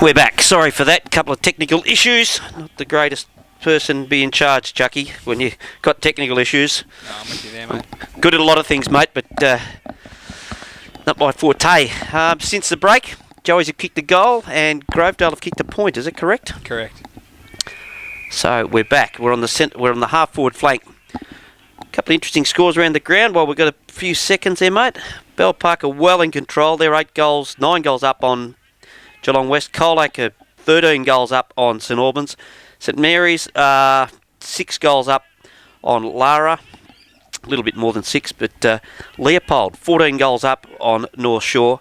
We're back. Sorry for that. Couple of technical issues. Not the greatest person be in charge, Chucky, when you got technical issues. No, I'm with you there, mate. Good at a lot of things, mate, but not my forte. Since the break, Joey's have kicked a goal and Grovedale have kicked a point. Is it correct? Correct. So we're back. We're on the half forward flank. A couple of interesting scores around the ground while we've got a few seconds there, mate. Bell Park are well in control. They're 9 goals up on Geelong West. Colac are 13 goals up on St Albans. St Mary's 6 goals up on Lara. A little bit more than 6, but Leopold 14 goals up on North Shore.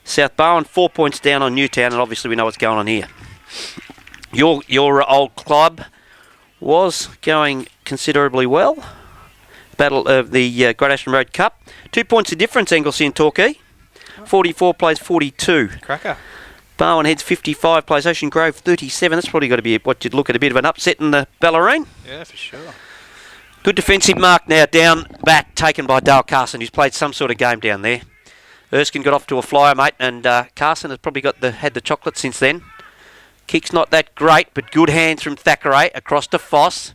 South Barwon 4 points down on Newtown, and obviously we know what's going on here. Your old club was going considerably well. Battle of the Great Ashton Road Cup. 2 points of difference, Anglesey and Torquay. 44 plays 42. Cracker. Barwon Heads 55 plays Ocean Grove 37. That's probably got to be what you'd look at, a bit of an upset in the Bellarine. Yeah, for sure. Good defensive mark now down back, taken by Dale Carson, who's played some sort of game down there. Erskine got off to a flyer, mate, and Carson has probably had the chocolate since then. Kick's not that great, but good hands from Thackeray across to Foss.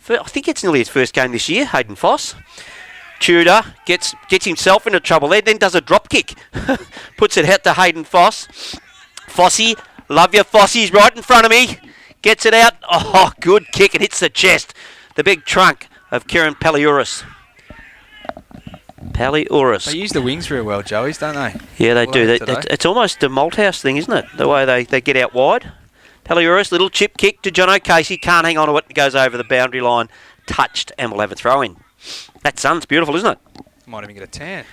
I think it's nearly his first game this year, Hayden Foss. Tudor gets himself into trouble there, then does a drop kick. Puts it out to Hayden Foss. Fossey, love you, Fossey's right in front of me. Gets it out. Oh, good kick. It hits the chest. The big trunk of Kieran Paliouris. They use the wings very well, Joey's, don't they? Yeah, they do. It's almost a Malthouse thing, isn't it? The way they get out wide. Paliouris, little chip kick to John O'Casey. Can't hang on to it. It goes over the boundary line. Touched, and we'll have a throw in. That sun's beautiful, isn't it? Might even get a tan.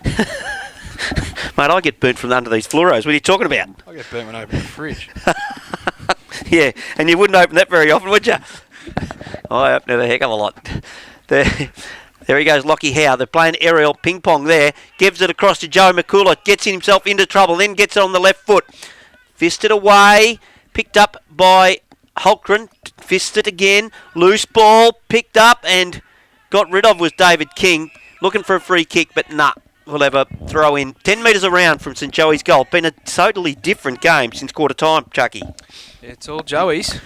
Mate, I get burnt from under these fluoros. What are you talking about? I get burnt when I open the fridge. Yeah, and you wouldn't open that very often, would you? I open it a heck of a lot. There he goes, Lockie Howe. They're playing aerial ping pong there. Gives it across to Joe McCullough. Gets himself into trouble, then gets it on the left foot. Fisted away. Picked up by Hulkran. Fisted again. Loose ball. Picked up and got rid of was David King. Looking for a free kick, but nah. We'll have a throw in 10 metres around from St Joey's goal. Been a totally different game since quarter time, Chucky. Yeah, it's all Joey's.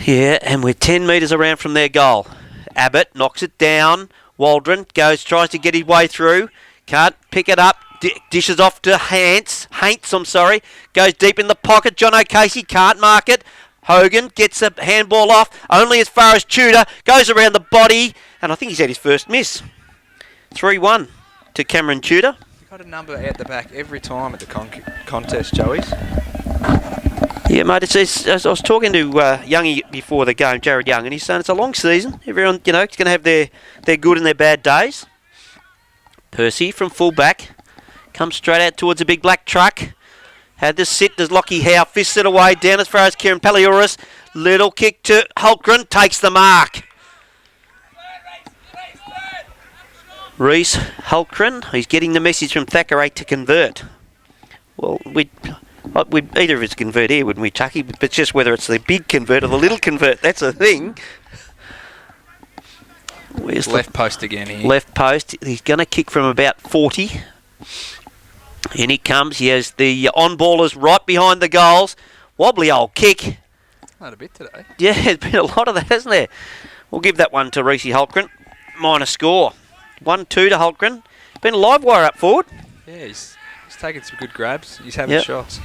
Yeah, and we're 10 metres around from their goal. Abbott knocks it down. Waldron tries to get his way through. Can't pick it up. Dishes off to Haints, goes deep in the pocket. John O'Casey can't mark it. Hogan gets a handball off, only as far as Tudor. Goes around the body, and I think he's had his first miss. 3-1 to Cameron Tudor. You've got a number out the back every time at the contest, Joey's. Yeah, mate, I was talking to Youngie before the game, Jared Young, and he's saying it's a long season. Everyone, is going to have their good and their bad days. Percy from full-back. Comes straight out towards a big black truck. Had the sit. Does Lockie Howe. Fists it away. Down as far as Kieran Paliouris. Little kick to Hulkran. Takes the mark. Reese Hulkran. He's getting the message from Thackeray to convert. Well, we'd either of us convert here, wouldn't we, Chucky? But just whether it's the big convert or the little convert, that's a thing. Where's left post again here. Left post. He's going to kick from about 40. In he comes. He has the on-ballers right behind the goals. Wobbly old kick. Not a bit today. Yeah, there's been a lot of that, hasn't there? We'll give that one to Reece Hulkran. Minor score. 1-2 to Hulkran. Been a live wire up forward. Yeah, he's taking some good grabs. He's having shots.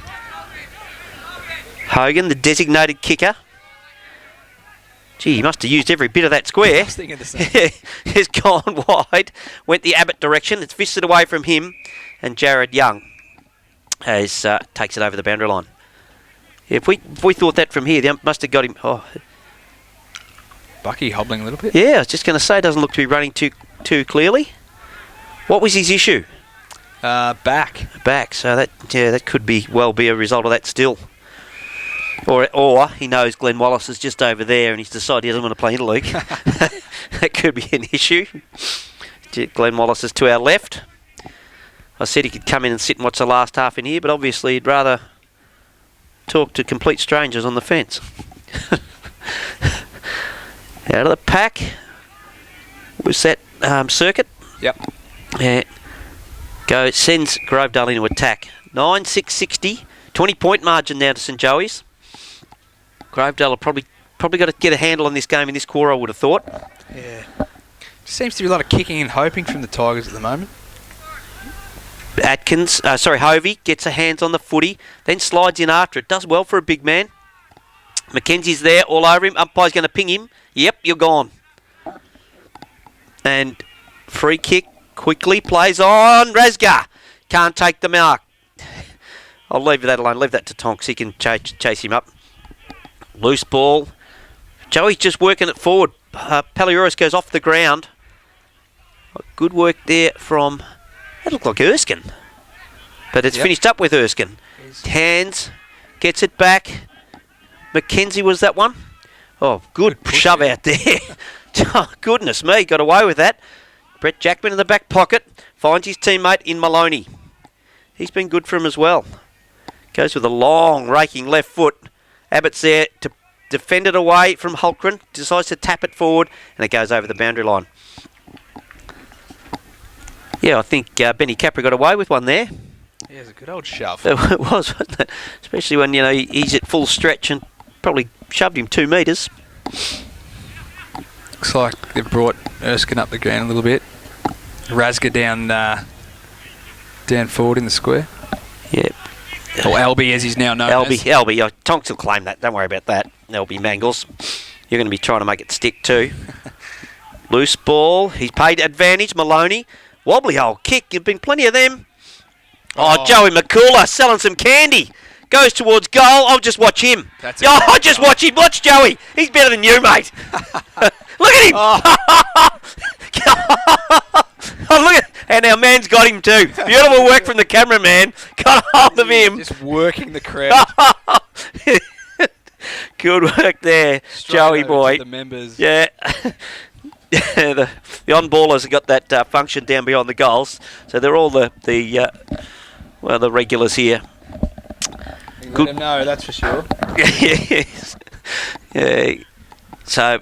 Hogan, the designated kicker. Gee, he must have used every bit of that square. I was thinking the same. He's gone wide. Went the Abbott direction. It's fisted away from him. And Jared Young takes it over the boundary line. If we thought that from here, they must have got him. Oh. Bucky hobbling a little bit. Yeah, I was just going to say, doesn't look to be running too clearly. What was his issue? Back. So that could be a result of that still. Or he knows Glenn Wallace is just over there and he's decided he doesn't want to play interleague. That could be an issue. Glenn Wallace is to our left. I said he could come in and sit and watch the last half in here, but obviously he'd rather talk to complete strangers on the fence. Out of the pack was that circuit. Yep. Sends Grovedale into attack. 9-6-60, 20-point margin now to St Joey's. Grovedale have probably got to get a handle on this game in this quarter, I would have thought. Yeah. Seems to be a lot of kicking and hoping from the Tigers at the moment. Hovey gets her hands on the footy, then slides in after it. Does well for a big man. Mackenzie's there, all over him. Umpire's going to ping him. Yep, you're gone. And free kick quickly plays on. Rasgar can't take the mark. I'll leave that alone. Leave that to Tonks. He can chase him up. Loose ball. Joey's just working it forward. Paliuris goes off the ground. Good work there from... That looked like Erskine. But it's finished up with Erskine. Hands. Gets it back. Mackenzie was that one. Oh, good shove out there. Oh, goodness me. Got away with that. Brett Jackman in the back pocket. Finds his teammate in Maloney. He's been good for him as well. Goes with a long raking left foot. Abbott's there to defend it away from Hulkran. Decides to tap it forward, and it goes over the boundary line. Yeah, I think Benny Capra got away with one there. Yeah, it was a good old shove. It was, wasn't it? Especially when, he's at full stretch and probably shoved him 2 metres. Looks like they've brought Erskine up the ground a little bit. Rasga down forward in the square. Yep. Or Albie, as he's now known as. Albie. Tonks will claim that. Don't worry about that. Albie Mangles. You're going to be trying to make it stick too. Loose ball. He's paid advantage. Maloney. Wobbly hole kick. You've been plenty of them. Oh, Joey McCullough selling some candy. Goes towards goal. I'll just watch him. I'll just watch him. Watch Joey. He's better than you, mate. Look at him. Oh, look at, and our man's got him too. Beautiful work from the cameraman. Got hold of him. Just working the crowd. Good work there, Straight Joey over boy. to the members. Yeah. the on-ballers have got that function down beyond the goals, so they're all the regulars here. Good. No, that's for sure. Yes. Yeah. So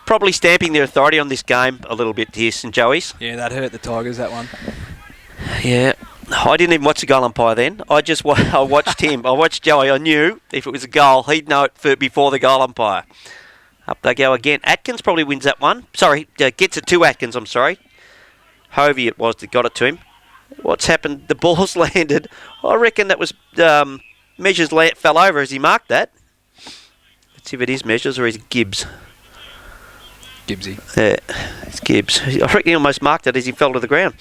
probably stamping their authority on this game a little bit here, St Joey's. Yeah, that hurt the Tigers, that one. Yeah. I didn't even watch the goal umpire then. I watched him. I watched Joey. I knew if it was a goal, he'd know it before the goal umpire. Up they go again. Atkins probably wins that one. Sorry, gets it to Atkins, I'm sorry. Hovey it was that got it to him. What's happened? The ball's landed. I reckon that was Measures fell over as he marked that. Let's see if it is Measures or is it Gibbs. Gibbsy. Yeah, it's Gibbs. I reckon he almost marked it as he fell to the ground.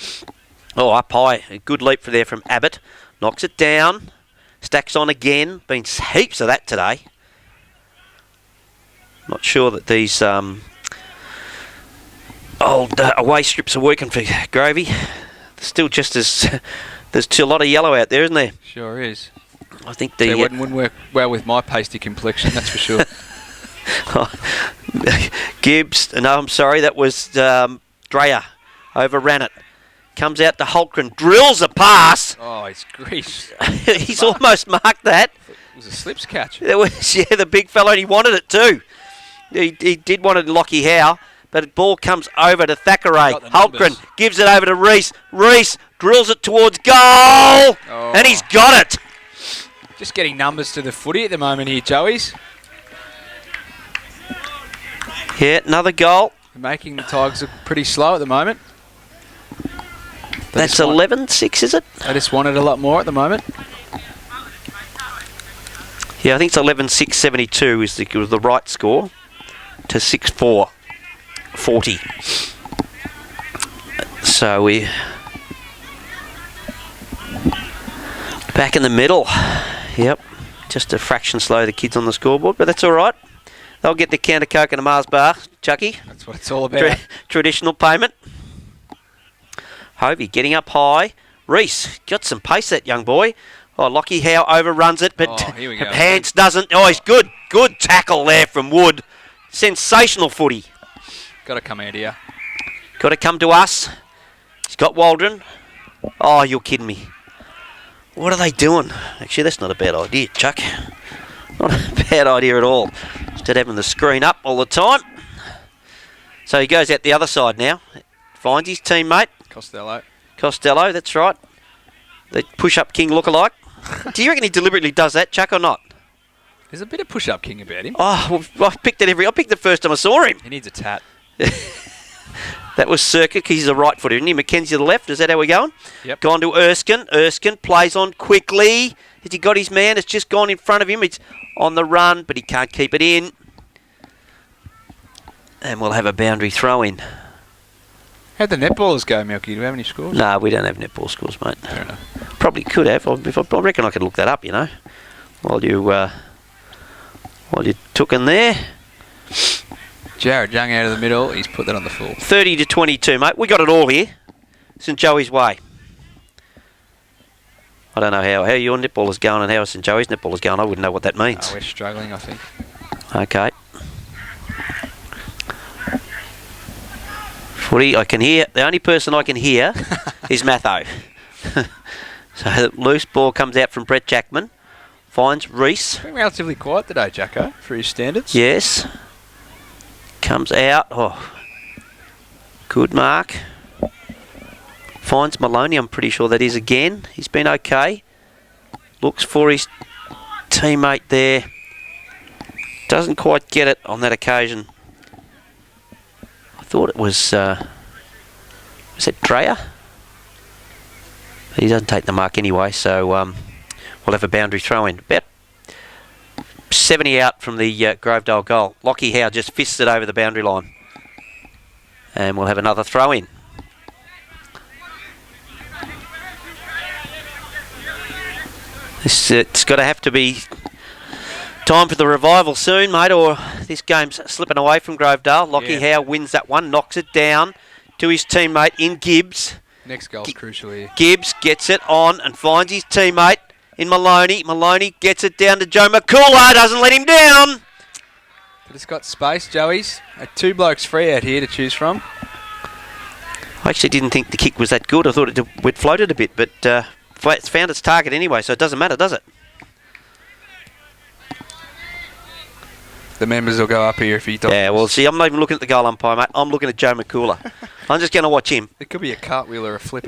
Oh, up high. A good leap from Abbott. Knocks it down. Stacks on again. Been heaps of that today. Not sure that these old away strips are working for Grovey. Still just as... There's still a lot of yellow out there, isn't there? Sure is. I think They wouldn't work well with my pasty complexion, that's for sure. Gibbs, no, I'm sorry, that was Dreyer. Overran it. Comes out to Hulkran, drills a pass. Oh, he's greased. He's almost marked that. It was a slips catch. It was, the big fellow, and he wanted it too. He did want it to Lockie Howe, but the ball comes over to Thackeray. Hulkran gives it over to Reese. Reese drills it towards goal, and he's got it. Just getting numbers to the footy at the moment here, Joey's. Yeah, another goal. Making the Tigers look pretty slow at the moment. That's 11-6, is it? They just wanted a lot more at the moment. Yeah, I think it's 11-6-72 was the right score to 6-4 40. So we back in the middle. Yep, just a fraction slow the kids on the scoreboard, but that's all right. They'll get the can of Coke and a Mars bar, Chucky. That's what it's all about. Traditional payment. Hovey getting up high. Reese got some pace, that young boy. Oh, Lockie Howe overruns it, but here we go. Hans doesn't. Oh, he's good. Good tackle there from Wood. Sensational footy. Got to come out here. Got to come to us. He's got Waldron. Oh, you're kidding me. What are they doing? Actually, that's not a bad idea, Chuck. Not a bad idea at all. Instead of having the screen up all the time. So he goes out the other side now. Finds his teammate. Costello, that's right. The push-up king lookalike. Do you reckon he deliberately does that, Chuck, or not? There's a bit of push-up king about him. Oh, well, I picked it the first time I saw him. He needs a tat. That was Circuit. He's a right footer, isn't he? Mackenzie to the left. Is that how we're going? Yep. Gone to Erskine. Erskine plays on quickly. Has he got his man? It's just gone in front of him. It's on the run, but he can't keep it in. And we'll have a boundary throw in. How'd the netballers go, Milky? Do we have any scores? No, we don't have netball scores, mate. Fair enough. Probably could have. I reckon I could look that up, while you took in there. Jared Young out of the middle. He's put that on the full. 30 to 22, mate. We got it all here. St Joey's way. I don't know how your netball is going and how St Joey's netball is going. I wouldn't know what that means. We're struggling, I think. Okay. Footy, I can hear. The only person I can hear is Matho. So the loose ball comes out from Brett Jackman. Finds Reese. Been relatively quiet today, Jacko, for his standards. Yes. Comes out. Oh, good mark. Finds Maloney. I'm pretty sure that is again. He's been okay. Looks for his teammate there. Doesn't quite get it on that occasion. I thought it was it Dreyer? He doesn't take the mark anyway, so we'll have a boundary throw in. About 70 out from the Grovedale goal. Lockie Howe just fists it over the boundary line. And we'll have another throw in. It's got to have to be time for the revival soon, mate, or this game's slipping away from Grovedale. Lockie Howe wins that one, knocks it down to his teammate in Gibbs. Next goal's crucial here. Gibbs gets it on and finds his teammate in Maloney. Maloney gets it down to Joe McCullough, doesn't let him down. But it's got space, Joey's. Two blokes free out here to choose from. I actually didn't think the kick was that good. I thought it floated a bit, but it's found its target anyway, so it doesn't matter, does it? The members will go up here if he doesn't. Yeah, well, see, I'm not even looking at the goal umpire, mate. I'm looking at Joe McCullough. I'm just going to watch him. It could be a cartwheel or a flip.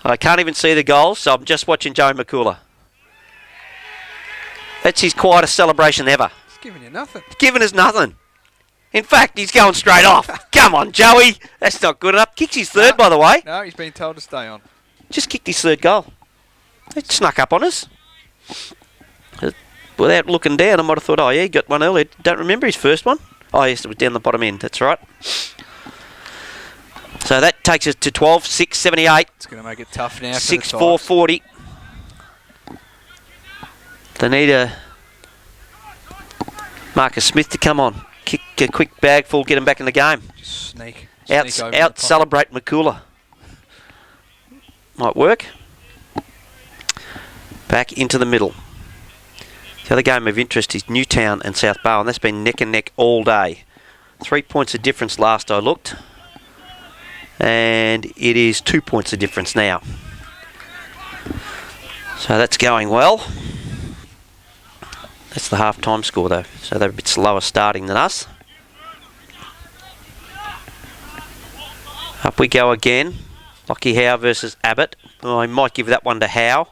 I can't even see the goal, so I'm just watching Joe McCullough. That's his quietest celebration ever. He's giving you nothing. He's giving us nothing. In fact, he's going straight off. Come on, Joey. That's not good enough. Kicks his third, by the way. No, he's been told to stay on. Just kicked his third goal. It snuck up on us. Without looking down, I might have thought, oh, yeah, he got one earlier. Don't remember his first one. Oh, yes, it was down the bottom end. That's right. So that takes us to 12, 6, 78. It's going to make it tough now. 6, 4, 40. They need Marcus Smith to come on. Kick a quick bag full, get him back in the game. Just sneak Out celebrate McCullough. Might work. Back into the middle. The other game of interest is Newtown and South Barwon. That's been neck and neck all day. 3 points of difference last I looked. And it is 2 points of difference now. So that's going well. That's the half-time score though. So they're a bit slower starting than us. Up we go again. Lockie Howe versus Abbott. Oh, I might give that one to Howe.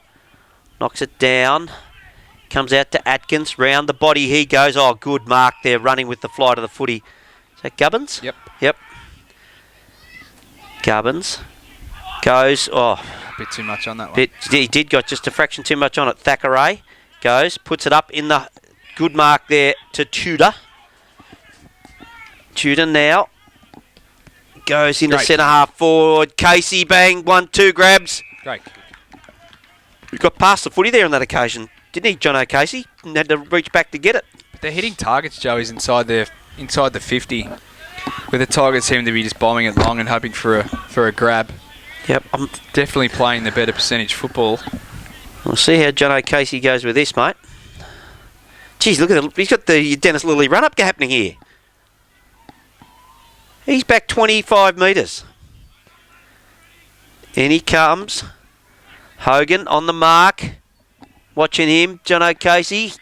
Knocks it down. Comes out to Atkins. Round the body he goes. Oh, good mark there, running with the flight of the footy. Is that Gubbins? Yep. Gubbins goes. Oh, a bit too much on that one. He did got just a fraction too much on it. Thackeray goes, puts it up in the good mark there to Tudor. Tudor now goes into centre half forward. Casey, bang, 1-2 grabs. Great. We got past the footy there on that occasion, didn't he, John O'Casey? And had to reach back to get it. But they're hitting targets, Joey's inside the 50, where the Tigers seem to be just bombing it long and hoping for a grab. Yep, I'm definitely playing the better percentage football. We'll see how John O'Casey goes with this, mate. Geez, look at it. He's got the Dennis Lilly run-up happening here. He's back 25 metres. In he comes. Hogan on the mark. Watching him, John O'Casey.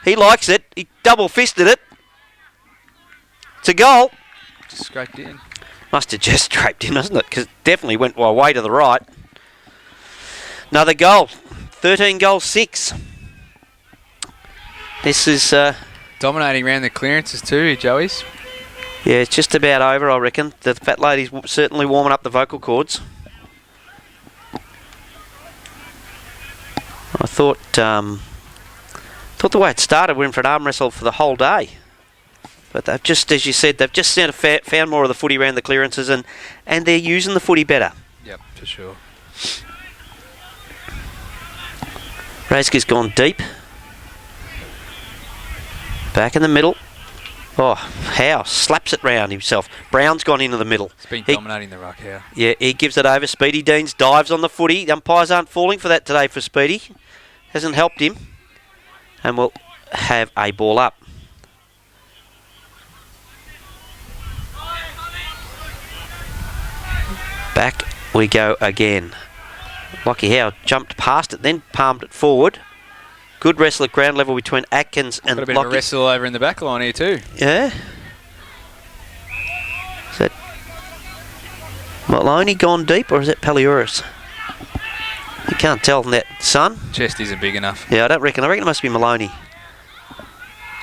He likes it. He double-fisted it. It's a goal. Just scraped in. Must have just draped in, hasn't it? Because it definitely went way to the right. Another goal. 13 goals, 6. This is... Dominating around the clearances too, Joey's. yeah, it's just about over, I reckon. The fat lady's certainly warming up the vocal cords. I thought the way it started, we're in for an arm wrestle for the whole day. But they've just, as you said, they've just found more of the footy around the clearances, and they're using the footy better. Yep, for sure. Raska's gone deep. Back in the middle. Oh, Howe slaps it round himself. Brown's gone into the middle. He's been dominating the ruck, Howe. Yeah, he gives it over. Speedy Deans dives on the footy. The umpires aren't falling for that today for Speedy. Hasn't helped him. And we'll have a ball up. Back we go again. Lockie Howe jumped past it, then palmed it forward. Good wrestle at ground level between Atkins and Got a bit Lockie. of a wrestle over in the back line here too. Yeah. Is that Maloney gone deep, or is that Paliuris? You can't tell from that sun. Chest isn't big enough. Yeah, I don't reckon. I reckon it must be Maloney.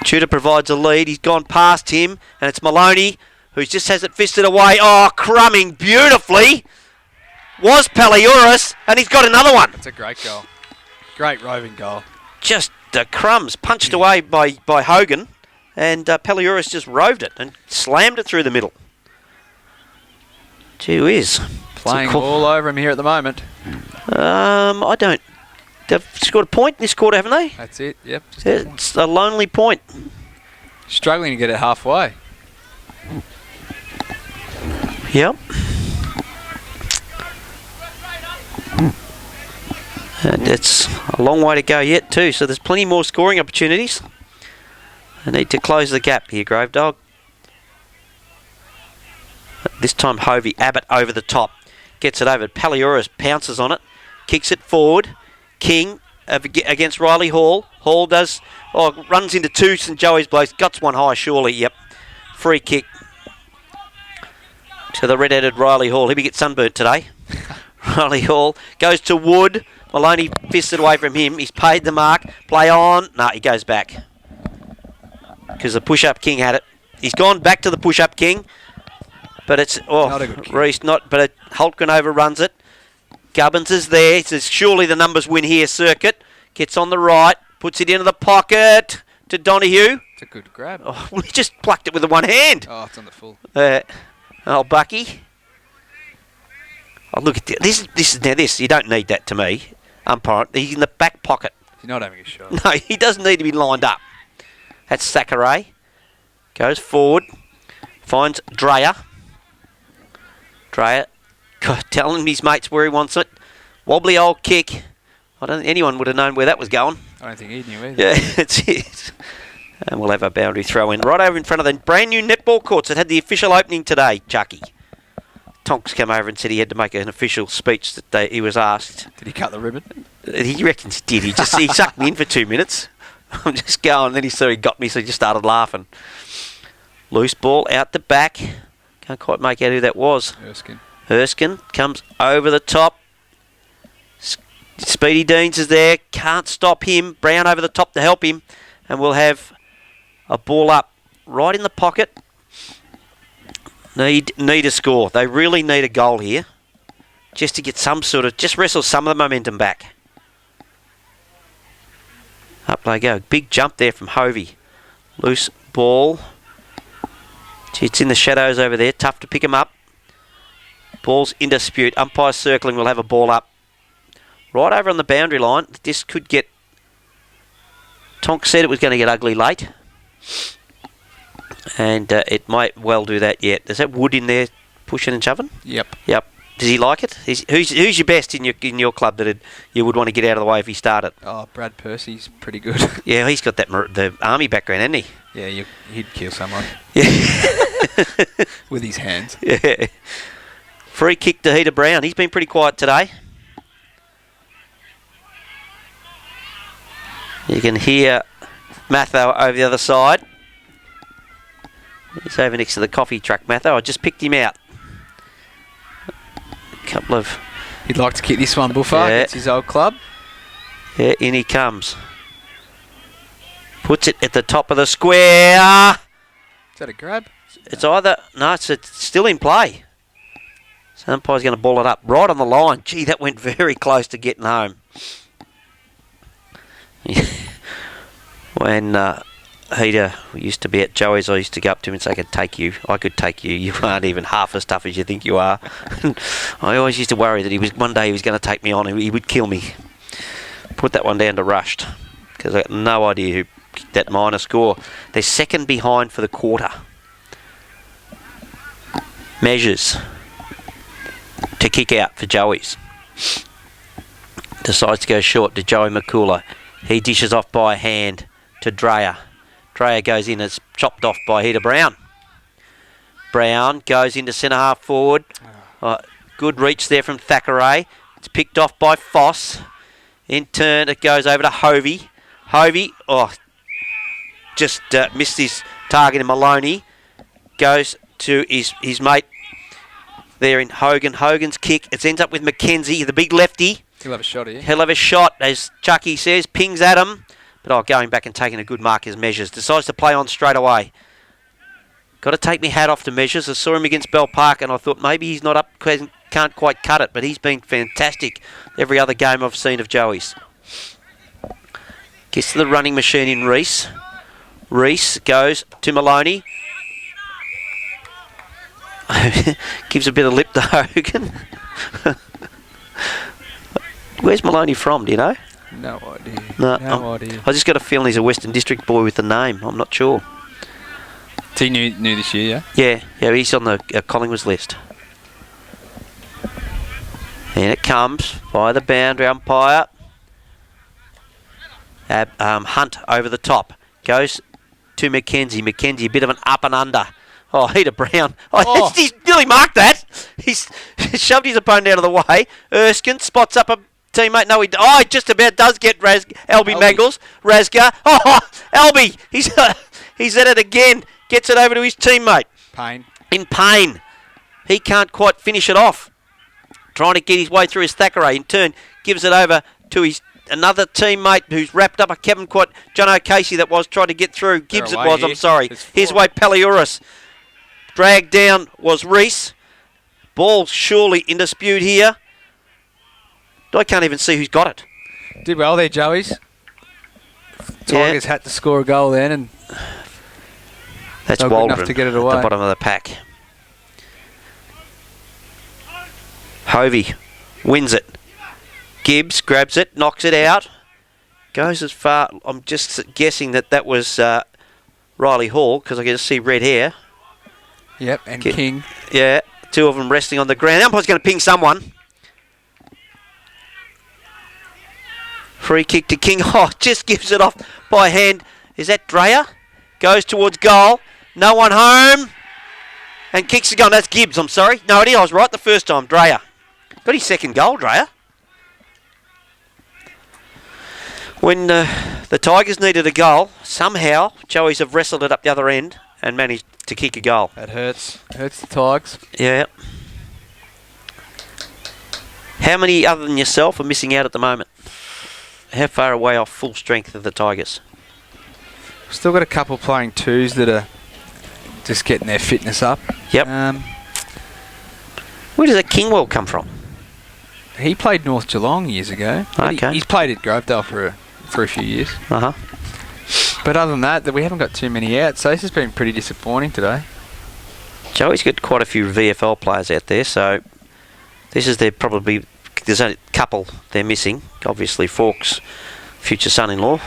Tudor provides a lead. He's gone past him, and it's Maloney who just has it fisted away. Oh, crumbing beautifully. Was Paliuris, and he's got another one. That's a great goal. Great roving goal. Just the crumbs punched away by Hogan, and Paliuris just roved it and slammed it through the middle. Gee whiz. Playing all over him here at the moment. I don't... They've scored a point in this quarter, haven't they? That's it, yep. It's a lonely point. Struggling to get it halfway. Yep. And it's a long way to go yet too, so there's plenty more scoring opportunities. They need to close the gap here, Grovedale. This time Hovey, Abbott over the top. Gets it over. Paliuris pounces on it. Kicks it forward. King against Riley Hall. Hall does... Oh, runs into two St Joey's blokes. Guts one high, surely. Yep. Free kick to the red-headed Riley Hall. He'll get sunburnt today. Riley Hall goes to Wood. Maloney fisted away from him. He's paid the mark. Play on. No, he goes back. Because the push-up king had it. He's gone back to the push-up king. But it's... Oh, not a good kick. Reese not... But Holtgren overruns it. Gubbins is there. He says, surely the numbers win here, Circuit. Gets on the right. Puts it into the pocket to Donahue. It's a good grab. Oh, well, he just plucked it with the one hand. Oh, it's on the full. Oh, Bucky. Oh, look at this. You don't need that to me. Umpire. He's in the back pocket. He's not having a shot. No, he doesn't need to be lined up. That's Sakurai. Goes forward. Finds Dreyer. Dreyer telling his mates where he wants it. Wobbly old kick. I don't think anyone would have known where that was going. I don't think he knew either. Yeah, that's it. And we'll have a boundary throw in right over in front of the brand new netball courts that had the official opening today, Chucky. Tonks came over and said he had to make an official speech that he was asked. Did he cut the ribbon? He reckons he did. He sucked me in for 2 minutes. I'm just going. Then he saw he got me, so he just started laughing. Loose ball out the back. Can't quite make out who that was. Erskine comes over the top. Speedy Deans is there. Can't stop him. Brown over the top to help him. And we'll have a ball up right in the pocket. Need a score. They really need a goal here. Just to get some sort of... Just wrestle some of the momentum back. Up they go. Big jump there from Hovey. Loose ball. Gee, it's in the shadows over there. Tough to pick him up. Ball's in dispute. Umpire circling. We'll have a ball up. Right over on the boundary line. This could get... Tonk said it was going to get ugly late. And it might well do that yet. Is that Wood in there pushing and shoving? Yep. Does he like it? Who's your best in your club that you would want to get out of the way if he started? Oh, Brad Percy's pretty good. Yeah, he's got the army background, hasn't he? Yeah, he'd kill someone. Yeah. With his hands. Yeah. Free kick to Heater Brown. He's been pretty quiet today. You can hear Matho over the other side. He's over next to the coffee truck, Matho. I just picked him out. Couple of... He'd like to kick this one, Buffer. Yeah. It's his old club. Yeah, in he comes. Puts it at the top of the square. Is that a grab? It's either... No, it's still in play. So umpire's going to ball it up right on the line. Gee, that went very close to getting home. When Heater used to be at Joey's, I used to go up to him and say, I could take you. You aren't even half as tough as you think you are. I always used to worry that one day he was going to take me on and he would kill me. Put that one down to Rushed, because I got no idea who kicked that minor score. They're second behind for the quarter. Measures to kick out for Joey's. Decides to go short to Joey McCullough. He dishes off by hand to Dreyer. Dreyer goes in, it's chopped off by Heater Brown. Brown goes into centre half forward. Good reach there from Thackeray. It's picked off by Foss. In turn, it goes over to Hovey. Hovey, just missed his target in Maloney. Goes to his mate there in Hogan. Hogan's kick. It ends up with McKenzie, the big lefty. He'll have a shot here. He'll have a shot, as Chucky says. Pings at him. But going back and taking a good mark as Measures. Decides to play on straight away. Got to take my hat off to Measures. I saw him against Bell Park and I thought maybe he's not up, can't quite cut it, but he's been fantastic every other game I've seen of Joey's. Gets to the running machine in Reese. Reese goes to Maloney. Gives a bit of lip to Hogan. Where's Maloney from, do you know? No idea. No idea. I just got a feeling he's a Western District boy with the name. I'm not sure. Is he new this year, yeah? Yeah, he's on the Collingwood's list. And it comes by the boundary umpire. Hunt over the top. Goes to McKenzie. McKenzie, a bit of an up and under. Oh, Heater Brown. He's nearly marked that. He's shoved his opponent out of the way. Erskine spots up a teammate. No, he just about does get Albie Mangles. Rasgar. Oh, Albie. He's at it again. Gets it over to his teammate. In pain. He can't quite finish it off. Trying to get his way through his Thackeray. In turn, gives it over to his another teammate who's wrapped up. I haven't quite... John O'Casey that was trying to get through. Gibbs it was, I'm sorry. His way, Paliuris. Dragged down was Reese. Ball surely in dispute here. I can't even see who's got it. Did well there, Joey's. Tigers had to score a goal then, and that's Waldron to get it away at the bottom of the pack. Hovey wins it. Gibbs grabs it, knocks it out. Goes as far... I'm just guessing that was Riley Hall, because I can just see red hair. Yep, and King. Yeah, two of them resting on the ground. The umpire's going to ping someone. Free kick to King. Oh, just gives it off by hand. Is that Dreyer? Goes towards goal. No one home. And kicks the goal. That's Gibbs, I'm sorry. No, I was right the first time. Dreyer. Got his second goal, Dreyer. When the Tigers needed a goal, somehow Joey's have wrestled it up the other end and managed to kick a goal. That hurts. Hurts the Tigers. Yeah. How many other than yourself are missing out at the moment? How far away off full strength are the Tigers? Still got a couple playing twos that are just getting their fitness up. Yep. Where does that Kingwell come from? He played North Geelong years ago. Okay. He's played at Grovedale for a few years. Uh-huh. But other than that, we haven't got too many out, so this has been pretty disappointing today. Joey's got quite a few VFL players out there, so this is there's a couple they're missing. Obviously, Fawkes, future son-in-law.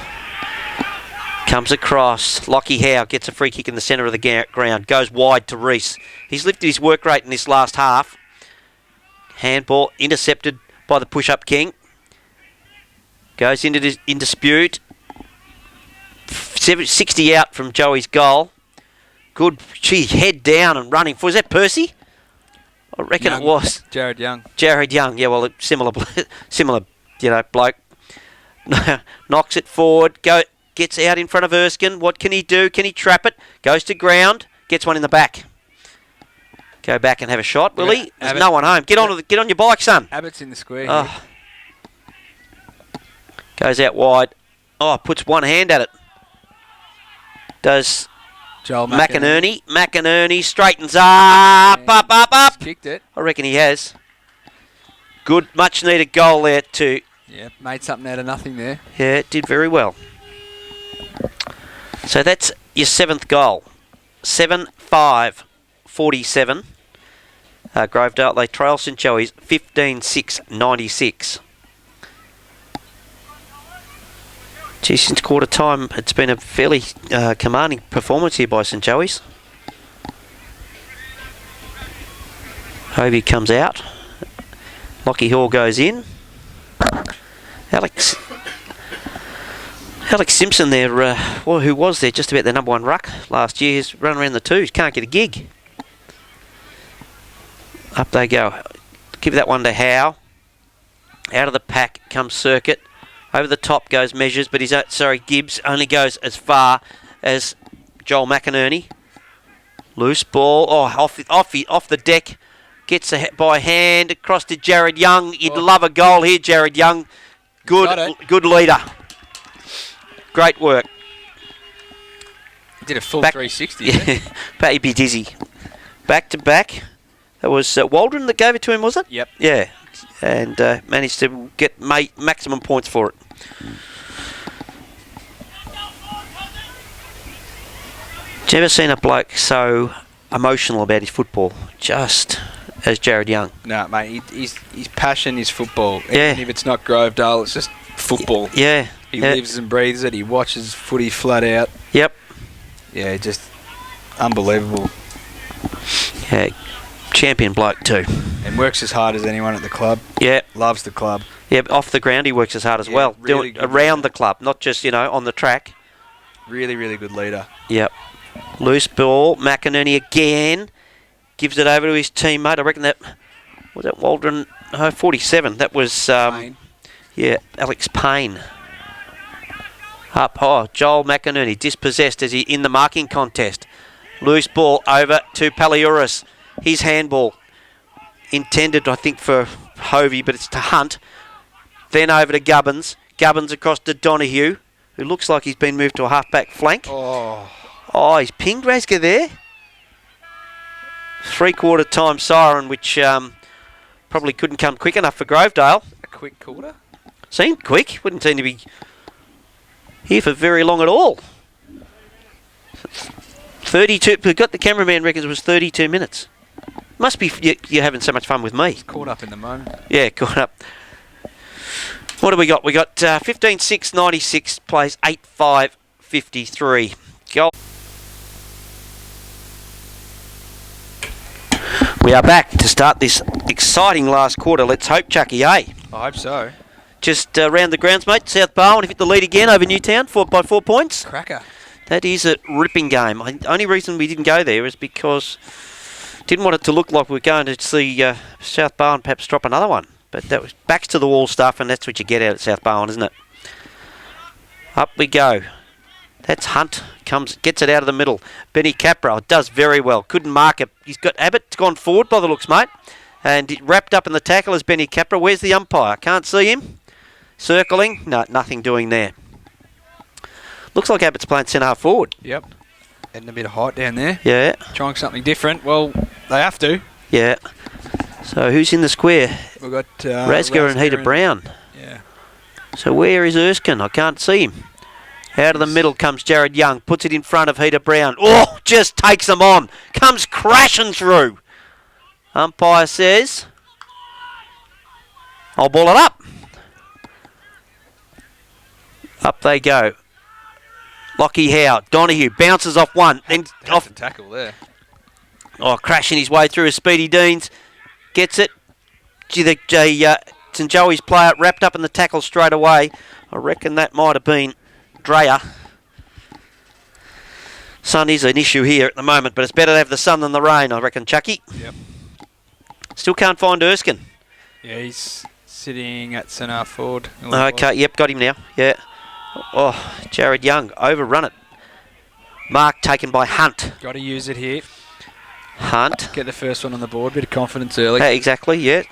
Comes across. Lockie Howe gets a free kick in the centre of the ground. Goes wide to Reese. He's lifted his work rate in this last half. Handball intercepted by the push-up King. Goes in dispute. 60 out from Joey's goal. Good, head down and running. Was that Percy? I reckon it was. Jared Young. Jared Young, yeah, well, similar, bloke. Knocks it forward, gets out in front of Erskine. What can he do? Can he trap it? Goes to ground, gets one in the back. go back and have a shot, will he? There's Abbott. no one home. Get on your bike, son. Abbott's in the square. Oh. Goes out wide. Oh, puts one hand at it. Does Joel McInerney. McInerney straightens up. He's kicked it. I reckon he has. Good, much needed goal there too. Yeah, made something out of nothing there. Yeah, it did very well. So that's your 7th goal. 7-5, 47. Grovedale, they trail St Joey's 15-6, 96. Gee, since quarter time, it's been a fairly commanding performance here by St Joey's. Hovey comes out. Lockie Hall goes in. Alex Simpson there, well, who was there just about their number 1 ruck last year, he's run around the twos, can't get a gig. Up they go. Give that one to Howe. Out of the pack comes Circuit. Over the top goes Measures, but Gibbs only goes as far as Joel McInerney. Loose ball. Oh, off the deck. Gets by hand across to Jared Young. You'd love a goal here, Jared Young. Good leader. Great work. He did a full 360. Yeah, but he'd be dizzy. Back to back. That was Waldron that gave it to him, was it? Yep. Yeah, and managed to get maximum points for it. Have you ever seen a bloke so emotional about his football, just as Jared Young? No, mate, his passion is football. Yeah. Even if it's not Grovedale, it's just football. Yeah. He lives and breathes it. He watches footy flat out. Yep. Yeah, just unbelievable. Yeah, champion bloke too. And works as hard as anyone at the club. Yeah. Loves the club. Yeah, off the ground he works as hard as well. Really Doing around the club, not just, on the track. Really, really good leader. Yep. Loose ball. McInerney again. Gives it over to his teammate. I reckon that... Was that Waldron? No, 47. That was... Payne. Yeah, Alex Payne. Up. Oh, Joel McInerney dispossessed as he in the marking contest. Loose ball over to Paliuris. His handball. Intended, I think, for Hovey, but it's to Hunt. Then over to Gubbins. Gubbins across to Donahue, who looks like he's been moved to a half-back flank. Oh, he's pinged Rasger there. 3/4 time siren, which probably couldn't come quick enough for Grovedale. A quick quarter? Seemed quick. Wouldn't seem to be here for very long at all. 32. We've got the cameraman reckons it was 32 minutes. Must be you're having so much fun with me. Caught up in the moment. Yeah, caught up. What do we got? We got 15-6, 96 plays 8-5, 53. Goal. We are back to start this exciting last quarter. Let's hope, Chucky, eh? I hope so. Just round the grounds, mate. South Barwon have hit the lead again over Newtown by 4 points. Cracker. That is a ripping game. The only reason we didn't go there is because didn't want it to look like we were going to see South Barwon perhaps drop another one. But that was backs to the wall stuff, and that's what you get out at South Barwon, isn't it? Up we go. That's Hunt. Gets it out of the middle. Benny Capra does very well. Couldn't mark it. He's got Abbott's gone forward by the looks, mate. And wrapped up in the tackle is Benny Capra. Where's the umpire? Can't see him. Circling. No, nothing doing there. Looks like Abbott's playing centre half forward. Yep. Getting a bit hot down there. Yeah. Trying something different. Well, they have to. Yeah. So who's in the square? We've got Rasger and Heater Brown. Yeah. So where is Erskine? I can't see him. Out of the middle comes Jared Young. Puts it in front of Heater Brown. Oh, just takes them on. Comes crashing through. Umpire says, I'll ball it up. Up they go. Lockie Howe. Donahue bounces off one. Then off the tackle there. Oh, crashing his way through a Speedy Deans. Gets it. St Joey's player wrapped up in the tackle straight away. I reckon that might have been Dreyer. Sun is an issue here at the moment, but it's better to have the sun than the rain, I reckon, Chucky. Yep. Still can't find Erskine. Yeah, he's sitting at centre forward. Okay, yep, got him now. Yeah. Oh, Jared Young, overrun it. Mark taken by Hunt. Got to use it here. Hunt. Get the first one on the board. Bit of confidence early. Exactly, yeah.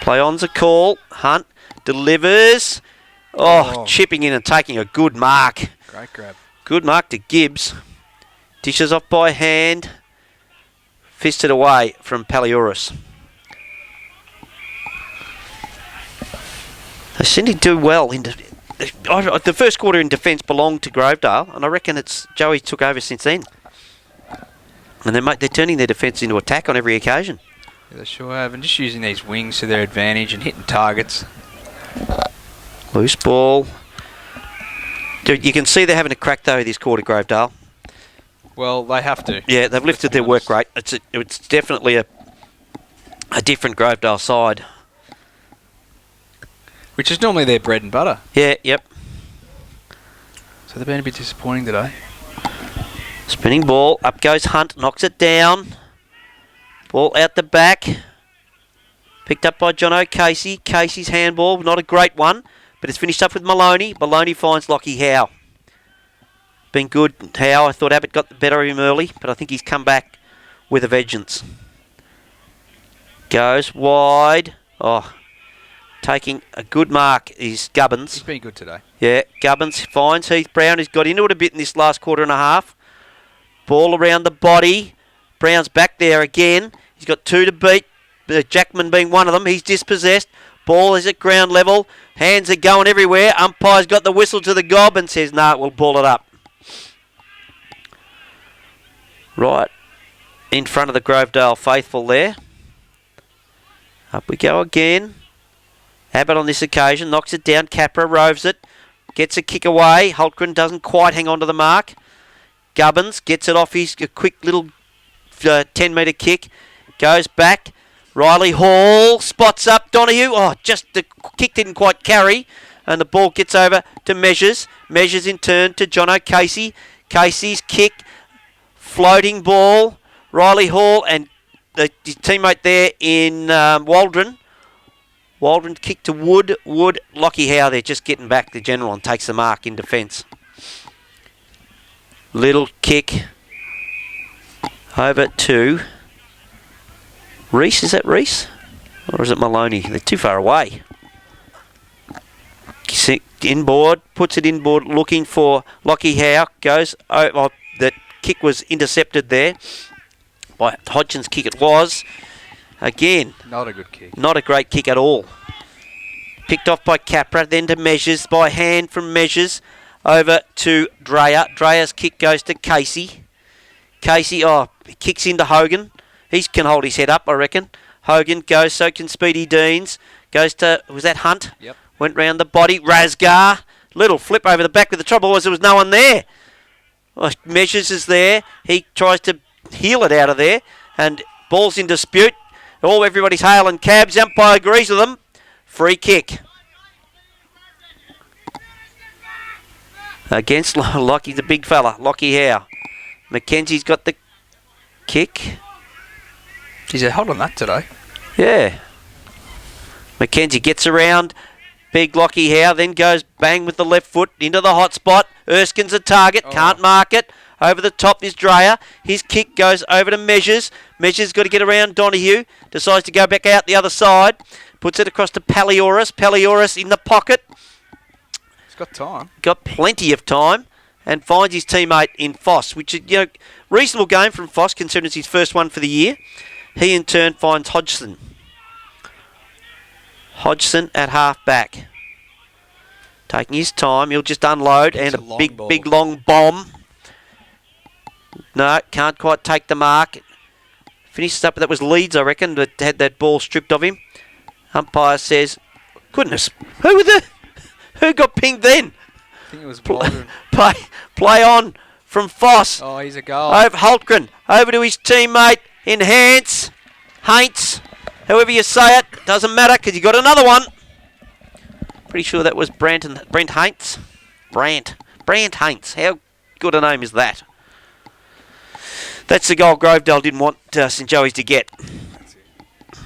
Play on's a call. Hunt delivers. Oh, chipping in and taking a good mark. Great grab. Good mark to Gibbs. Dishes off by hand. Fisted away from Palliurus. They seem to do well. The first quarter in defence belonged to Grovedale, and I reckon it's Joey took over since then. And they're turning their defence into attack on every occasion. Yeah, they sure have. And just using these wings to their advantage and hitting targets. Loose ball. You can see they're having a crack, though, this quarter, Grovedale. Well, they have to. Yeah, they've lifted their work rate. It's definitely a different Grovedale side. Which is normally their bread and butter. Yeah, yep. So they've been a bit disappointing today. Spinning ball. Up goes Hunt. Knocks it down. Ball out the back. Picked up by Jono Casey. Casey's handball. Not a great one, but it's finished up with Maloney. Maloney finds Lockie Howe. Been good, Howe. I thought Abbott got the better of him early, but I think he's come back with a vengeance. Goes wide. Oh, taking a good mark is Gubbins. He's been good today. Yeah, Gubbins finds Heath Brown. He's got into it a bit in this last quarter and a half. Ball around the body. Brown's back there again. He's got 2 to beat. Jackman being one of them. He's dispossessed. Ball is at ground level. Hands are going everywhere. Umpire's got the whistle to the gob and says, "No, we'll ball it up." Right in front of the Grovedale faithful there. Up we go again. Abbott on this occasion knocks it down. Capra roves it. Gets a kick away. Holtgren doesn't quite hang on to the mark. Gubbins gets it off his quick little 10-metre kick. Goes back. Riley Hall spots up Donahue. Oh, just the kick didn't quite carry. And the ball gets over to Measures. Measures in turn to Jono Casey. Casey's kick. Floating ball. Riley Hall and his teammate there in Waldron. Waldron kick to Wood. Wood, Lockie Howe there just getting back the general and takes the mark in defence. Little kick over to Reese. Is that Reese? Or is it Maloney? They're too far away. Inboard, puts it inboard, looking for Lockie Howe. Goes, the kick was intercepted there. By Hodgson's kick it was. Again. Not a good kick. Not a great kick at all. Picked off by Capra, then to Measures, by hand from Measures, over to Dreyer. Dreyer's kick goes to Casey. Casey, kicks into Hogan. He can hold his head up, I reckon. Hogan goes, so can Speedy Deans. Goes to, was that Hunt? Yep. Went round the body. Rasgar. Little flip over the back, but the trouble was there was no one there. Well, Measures is there. He tries to heel it out of there. And ball's in dispute. Everybody's hailing cabs. Umpire agrees with them. Free kick. Against Lockie, the big fella. Lockie Howe. Mackenzie's got the kick. He's a hold on that today. Yeah. Mackenzie gets around. Big Lockie Howe then goes bang with the left foot into the hot spot. Erskine's a target. Can't mark it. Over the top is Dreyer. His kick goes over to Measures. Measures got to get around Donahue. Decides to go back out the other side. Puts it across to Palliurus. Palliurus in the pocket. He's got time. Got plenty of time. And finds his teammate in Foss, which is, reasonable game from Foss considering it's his first one for the year. He in turn finds Hodgson. Hodgson at half back. Taking his time. He'll just unload and a big long bomb. No, can't quite take the mark. Finishes up. That was Leeds, I reckon, that had that ball stripped of him. Umpire says, "Goodness, who got pinged then?" I think it was Waldron. Play on from Foss. Oh, he's a goal. Over Holtgren. Over to his teammate in Haints. However you say it, doesn't matter because you got another one. Pretty sure that was Brent Haints. Brant Haints. How good a name is that? That's the goal Grovedale didn't want St Joey's to get. That's it.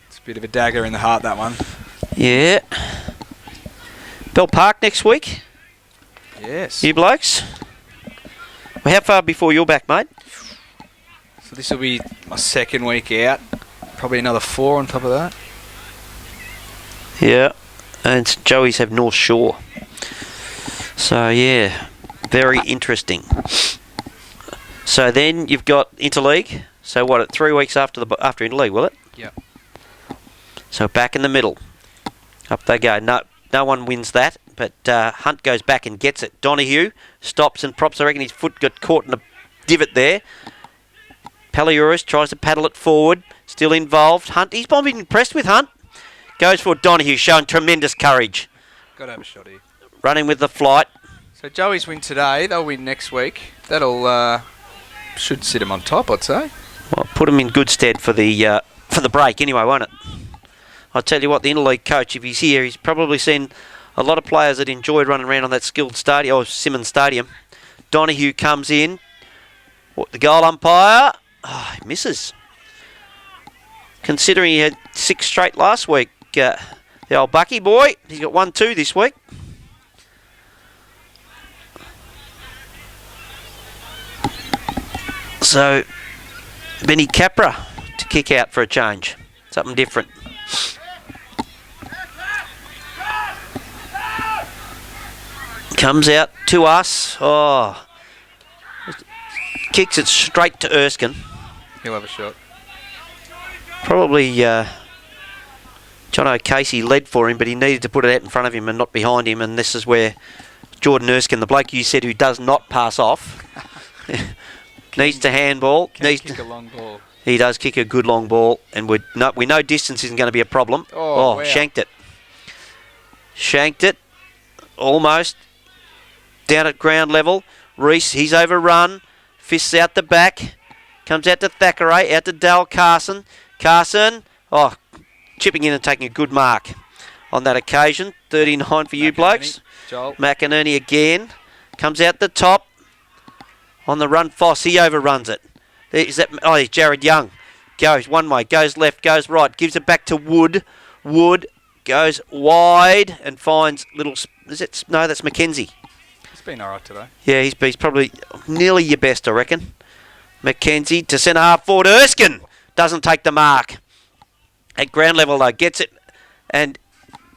It's a bit of a dagger in the heart, that one. Yeah. Bell Park next week. Yes. You blokes. Well, how far before you're back, mate? So this will be my second week out. Probably another 4 on top of that. Yeah, and Joey's have North Shore. So yeah, very interesting. So then you've got Interleague. So what? 3 weeks after Interleague, will it? Yep. So back in the middle. Up they go. No one wins that, but Hunt goes back and gets it. Donahue stops and props. I reckon his foot got caught in a divot there. Paliuris tries to paddle it forward. Still involved. Hunt, he's been impressed with Hunt. Goes for Donahue, showing tremendous courage. Got to have a shot here. Running with the flight. So Joey's win today. They'll win next week. That'll should sit him on top, I'd say. Well, put him in good stead for the break anyway, won't it? I'll tell you what, the Interleague coach, if he's here, he's probably seen a lot of players that enjoyed running around on that skilled stadium, or Simmons Stadium. Donahue comes in. The goal umpire, he misses. Considering he had 6 straight last week, the old Bucky boy, he's got 1-2 this week. So, Benny Capra to kick out for a change. Something different. Comes out to us. Oh. Kicks it straight to Erskine. He'll have a shot. Probably John O'Casey led for him, but he needed to put it out in front of him and not behind him. And this is where Jordan Erskine, the bloke you said who does not pass off, needs to handball. Kick a long ball. He does kick a good long ball, and we know distance isn't going to be a problem. Oh, wow. Shanked it. Shanked it. Almost. Down at ground level. Reese, he's overrun. Fists out the back. Comes out to Thackeray. Out to Dale Carson. Carson, chipping in and taking a good mark on that occasion. 39 for you blokes. Joel. McInerney again. Comes out the top. On the run, Foss, he overruns it. Is that? Oh, Jared Young. Goes one way, goes left, goes right. Gives it back to Wood. Wood goes wide and finds little... Is it? No, that's Mackenzie. He's been all right today. Yeah, he's probably nearly your best, I reckon. Mackenzie to centre half forward. Erskine doesn't take the mark. At ground level, though, gets it and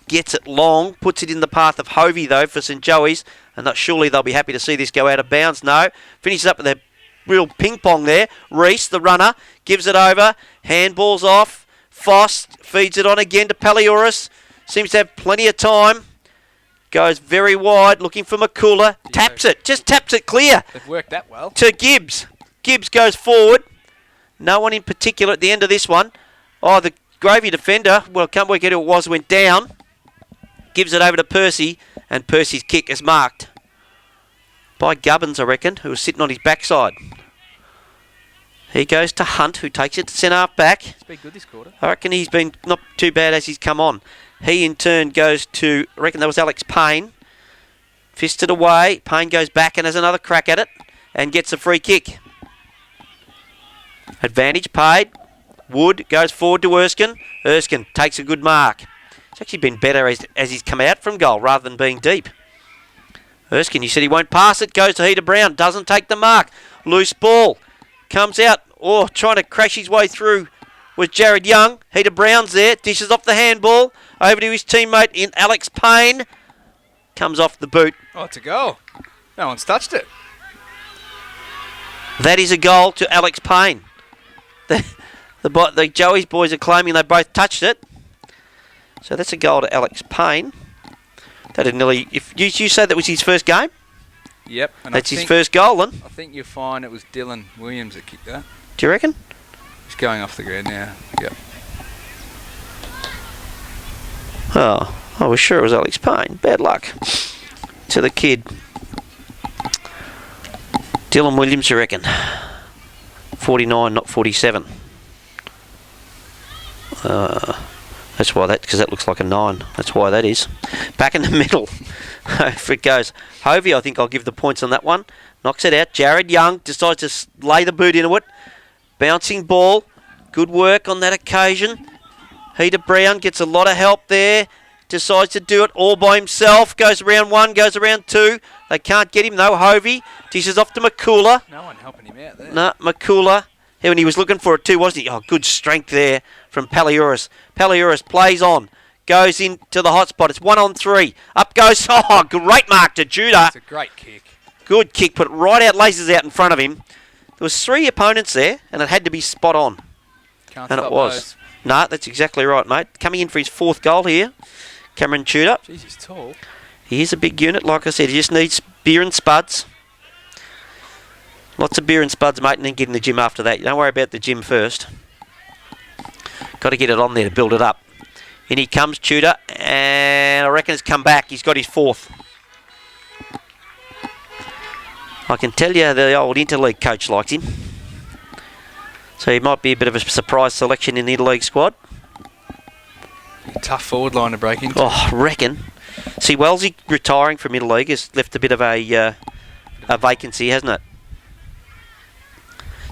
gets it long. Puts it in the path of Hovey, though, for St Joey's. And surely they'll be happy to see this go out of bounds. No. Finishes up with a real ping-pong there. Reese, the runner, gives it over. Handballs off. Foss feeds it on again to Paliuris. Seems to have plenty of time. Goes very wide, looking for McCullough. Taps it. Just taps it clear. They've worked that well. To Gibbs. Gibbs goes forward. No one in particular at the end of this one. Oh, the Gravy defender, well, can't work out who it was, went down. Gives it over to Percy, and Percy's kick is marked by Gubbins, I reckon, who was sitting on his backside. He goes to Hunt, who takes it to centre half back. He's been good this quarter. I reckon he's been not too bad as he's come on. He in turn goes to, I reckon that was Alex Payne. Fisted away. Payne goes back and has another crack at it and gets a free kick. Advantage paid. Wood goes forward to Erskine. Erskine takes a good mark. It's actually been better as he's come out from goal rather than being deep. Erskine, you said he won't pass it. Goes to Heater Brown. Doesn't take the mark. Loose ball. Comes out. Oh, trying to crash his way through was Jared Young. Heater Brown's there. Dishes off the handball. Over to his teammate in Alex Payne. Comes off the boot. Oh, it's a goal. No one's touched it. That is a goal to Alex Payne. The Joey's boys are claiming they both touched it. So that's a goal to Alex Payne. That had nearly... If you say that was his first game? Yep. And that's his first goal then? I think you'll find it was Dylan Williams that kicked that. Do you reckon? He's going off the ground now. Yep. Oh, I was sure it was Alex Payne. Bad luck to the kid. Dylan Williams, you reckon? 49, not 47. That's why because that looks like a 9. That's why that is. Back in the middle. If it goes Hovey, I think I'll give the points on that one. Knocks it out. Jared Young decides to lay the boot into it. Bouncing ball. Good work on that occasion. Heater Brown gets a lot of help there. Decides to do it all by himself. Goes around 1, goes around 2. They can't get him though. Hovey dishes off to McCullough. No one helping him out there. No, McCullough. when he was looking for it too, wasn't he? Oh, good strength there from Paliuris. Paliuris plays on. Goes into the hot spot. It's 1 on 3. Up goes. Oh, great mark to Judah. It's a great kick. Good kick. Put it right out. Laces out in front of him. There was 3 opponents there, and it had to be spot on. Can't And stop it was. those. No, that's exactly right, mate. Coming in for his 4th goal here, Cameron Tudor. Jeez, he's tall. He is a big unit, like I said. He just needs beer and spuds. Lots of beer and spuds, mate, and then get in the gym after that. You don't worry about the gym first. Got to get it on there to build it up. In he comes, Tudor, and I reckon it's come back. He's got his 4th. I can tell you the old interleague coach likes him. So he might be a bit of a surprise selection in the interleague squad. Tough forward line to break into. Oh, I reckon. See, Wellesley retiring from interleague has left a bit of a vacancy, hasn't it?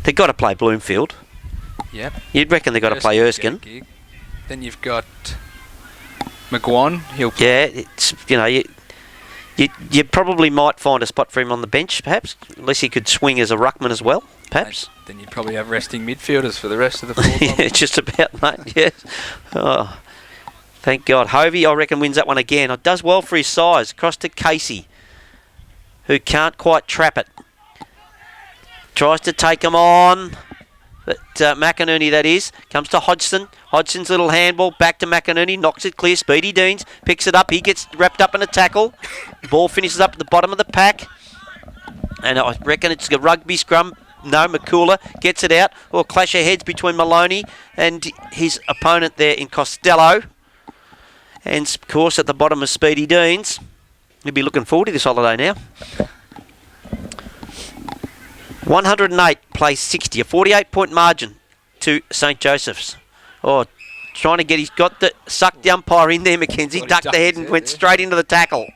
They've got to play Bloomfield. Yep. You'd reckon they've got to play Erskine. Then you've got McGuan. He'll play. Yeah, it's, you know, you probably might find a spot for him on the bench, perhaps, unless he could swing as a ruckman as well, perhaps. Then you'd probably have resting midfielders for the rest of the forward. Yeah, just about, mate. Yes. Oh, thank God. Hovey, I reckon, wins that one again. It does well for his size. Across to Casey, who can't quite trap it. Tries to take him on. But McInerney, that is, comes to Hodgson. Hodgson's little handball back to McInerney. Knocks it clear. Speedy Deans picks it up. He gets wrapped up in a tackle. The ball finishes up at the bottom of the pack. And I reckon it's a rugby scrum. No, McCooler gets it out. Or clash of heads between Maloney and his opponent there in Costello. And, of course, at the bottom of Speedy Deans. He'll be looking forward to this holiday now. 108 plays 60, a 48-point margin to St. Joseph's. Oh, trying to get, he's got the, sucked the umpire in there, Mackenzie, ducked the head and went straight into the tackle.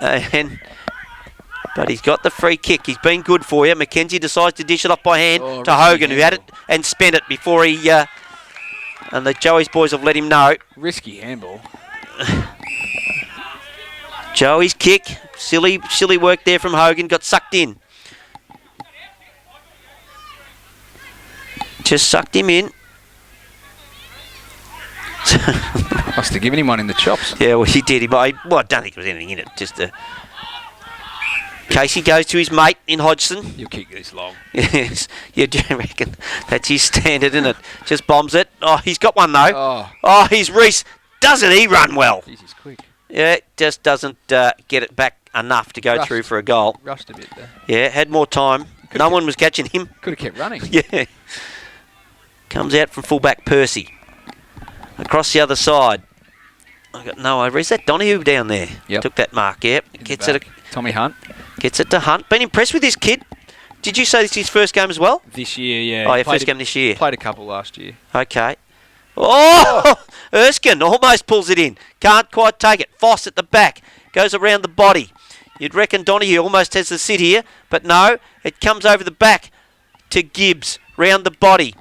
But he's got the free kick. He's been good for you. Mackenzie decides to dish it off by hand to Hogan, who had it and spent it before he, and the Joey's boys have let him know. Risky handball. Joey's kick, silly work there from Hogan, got sucked in. Just sucked him in. Must have given him one in the chops. Yeah, well, he did. Well, I don't think there was anything in it. Just Casey goes to his mate in Hodgson. You'll kick this long. Yes, you do reckon that's his standard, isn't it? Just bombs it. Oh, he's got one though. Oh, he's Reese. Doesn't he run well? Jeez, he's quick. Yeah, just doesn't get it back enough to go through for a goal. Rushed a bit there. Yeah, had more time. No one was catching him. Could have kept running. Yeah. Comes out from fullback Percy. Across the other side. I got no over. Is that Donahue down there? Yep. Took that mark, yep. Gets it. Tommy Hunt. Gets it to Hunt. Been impressed with this kid. Did you say this is his first game as well? This year, yeah. Oh, yeah, first game this year. Played a couple last year. Okay. Oh! Erskine almost pulls it in. Can't quite take it. Foss at the back. Goes around the body. You'd reckon Donahue almost has the sit here, but no. It comes over the back to Gibbs. Round the body.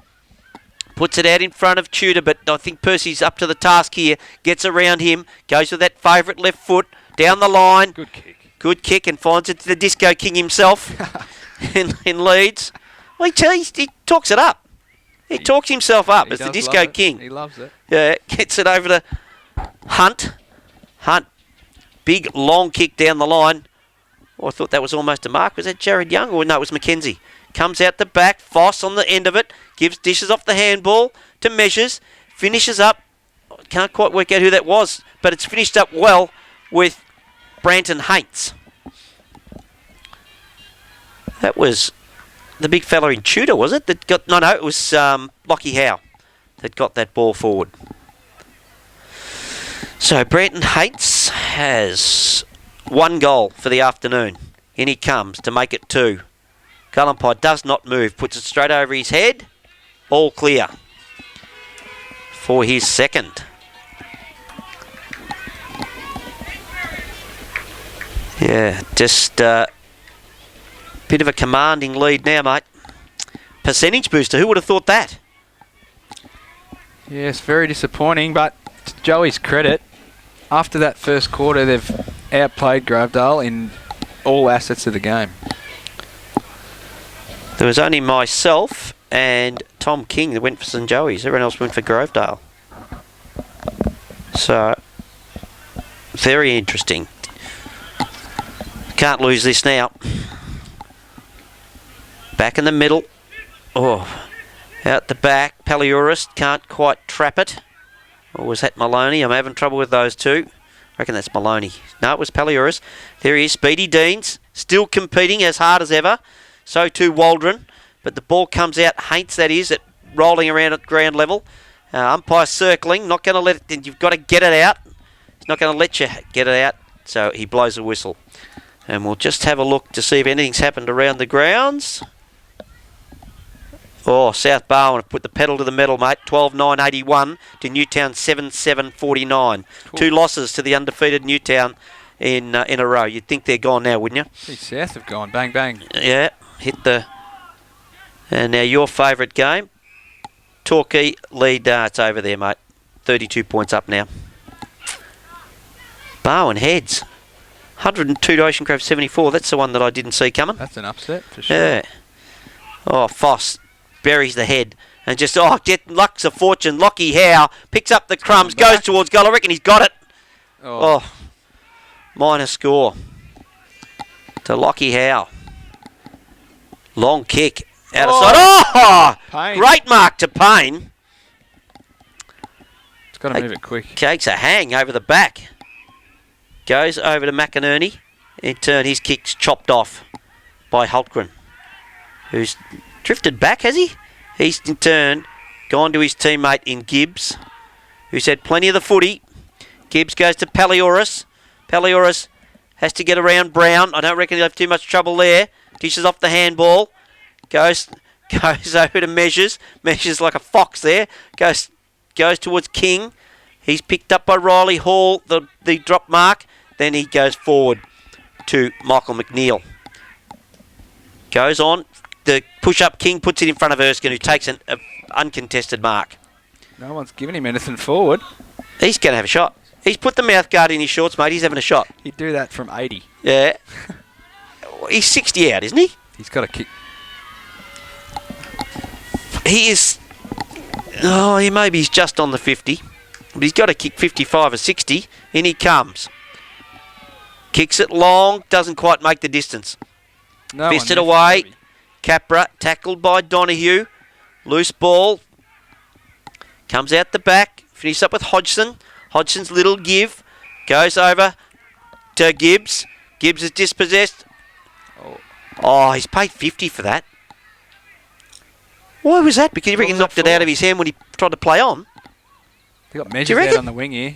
Puts it out in front of Tudor, but I think Percy's up to the task here. Gets around him. Goes with that favourite left foot. Down the line. Good kick. Good kick and finds it to the Disco King himself in Leeds. Well, he talks it up. He talks himself up as the Disco King. He loves it. Yeah, gets it over to Hunt. Hunt. Big, long kick down the line. Oh, I thought that was almost a mark. Was that Jared Young? Or no, it was Mackenzie. Comes out the back. Foss on the end of it. Dishes off the handball to Measures. Finishes up. Can't quite work out who that was, but it's finished up well with Branton Hates. That was the big fella in Tudor, was it? That got no, it was Lockie Howe that got that ball forward. So Branton Hates has 1 goal for the afternoon. In he comes to make it 2. Cullen Pye does not move, puts it straight over his head. All clear for his second. Yeah, just bit of a commanding lead now, mate. Percentage booster, who would have thought that? Yes, very disappointing, but to Joey's credit, after that first quarter, they've outplayed Grovedale in all assets of the game. There was only myself and Tom King that went for St Joey's. Everyone else went for Grovedale. So, very interesting. Can't lose this now. Back in the middle. Oh, out the back. Paliuris can't quite trap it. Or was that Maloney? I'm having trouble with those two. I reckon that's Maloney. No, it was Paliuris. There he is. Speedy Deans. Still competing as hard as ever. So too Waldron. But the ball comes out. Haints, that is, at rolling around at ground level. Umpire circling. Not going to let it... You've got to get it out. He's not going to let you get it out. So he blows a whistle. And we'll just have a look to see if anything's happened around the grounds. Oh, South Barwon have put the pedal to the metal, mate. 12-9-81 to Newtown 7-7-49. Cool. 2 losses to the undefeated Newtown in a row. You'd think they're gone now, wouldn't you? South have gone. Bang, bang. Yeah, hit the... And now your favourite game. Torquay lead. It's over there, mate. 32 points up now. Barwon heads. 102 to Ocean Grove 74. That's the one that I didn't see coming. That's an upset for sure. Yeah. Oh, Foss buries the head and just get lucks of fortune. Lockie Howe picks up the crumbs, goes towards goal. I reckon he's got it. Oh, minor score to Lockie Howe. Long kick out of sight. Oh, great mark to Payne. It's got to move it quick. Takes a hang over the back. Goes over to McInerney. In turn, his kick's chopped off by Hultgren, who's drifted back, has he? He's in turn gone to his teammate in Gibbs, who's had plenty of the footy. Gibbs goes to Paliuris. Paliuris has to get around Brown. I don't reckon he'll have too much trouble there. Dishes off the handball. Goes over to Measures. Measures like a fox there. Goes towards King. He's picked up by Riley Hall, the drop mark. Then he goes forward to Michael McNeil. Goes on. The push-up King puts it in front of Erskine, who takes an uncontested mark. No one's given him anything forward. He's going to have a shot. He's put the mouth guard in his shorts, mate. He's having a shot. He'd do that from 80. Yeah. He's 60 out, isn't he? He's got a kick. He is... maybe he's just on the 50. But he's got to kick 55 or 60. In he comes. Kicks it long. Doesn't quite make the distance. Fisted away. Capra tackled by Donahue. Loose ball. Comes out the back. Finishes up with Hodgson. Hodgson's little give. Goes over to Gibbs. Gibbs is dispossessed. Oh, he's paid 50 for that. Why was that? Because he reckon knocked it out of his hand when he tried to play on. They got Measures out on the wing here.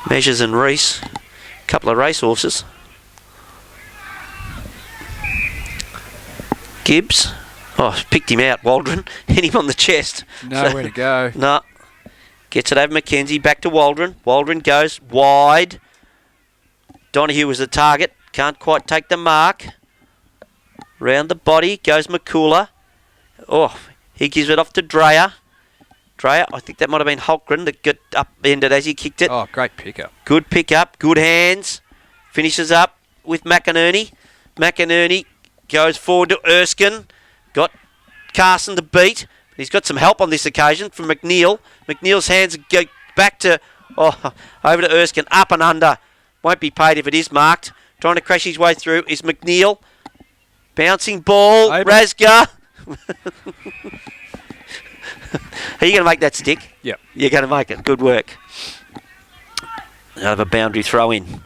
Measures and Reese. Couple of racehorses. Gibbs. Oh, picked him out, Waldron. Hit him on the chest. Nowhere to go. No. Gets it over McKenzie. Back to Waldron. Waldron goes wide. Donahue was the target. Can't quite take the mark. Round the body goes McCooler. Oh, he gives it off to Dreyer. Dreyer, I think that might have been Hultgren that got upended as he kicked it. Oh, great pickup. Good pickup. Good hands. Finishes up with McInerney. McInerney goes forward to Erskine. Got Carson to beat. He's got some help on this occasion from McNeil. McNeil's hands go back to... over to Erskine. Up and under. Won't be paid if it is marked. Trying to crash his way through is McNeil. Bouncing ball. Rasgar. Are you going to make that stick? Yep. You're going to make it. Good work. Out of a boundary throw in.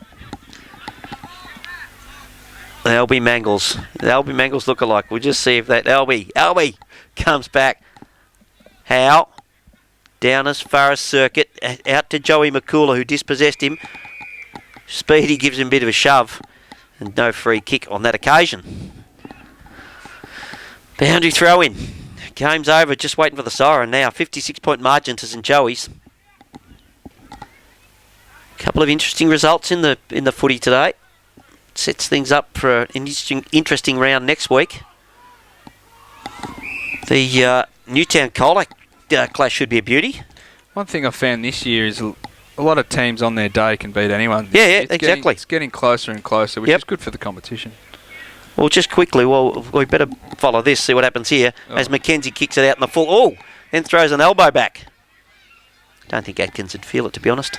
Albie Mangles. The Albie Mangles look-alike. We'll just see if that... Albie comes back. Howe. Down as far as circuit. Out to Joey McCooler, who dispossessed him. Speedy gives him a bit of a shove. And no free kick on that occasion. Boundary throw in. Game's over. Just waiting for the siren now. 56-point margin to St Joey's. Couple of interesting results in the footy today. Sets things up for an interesting round next week. The Newtown Colac clash should be a beauty. One thing I've found this year is a lot of teams on their day can beat anyone. Yeah, exactly. It's getting closer and closer, which is good for the competition. Well, just quickly, we better follow this, see what happens here. As Mackenzie kicks it out in the full. Oh, then throws an elbow back. Don't think Atkins would feel it, to be honest.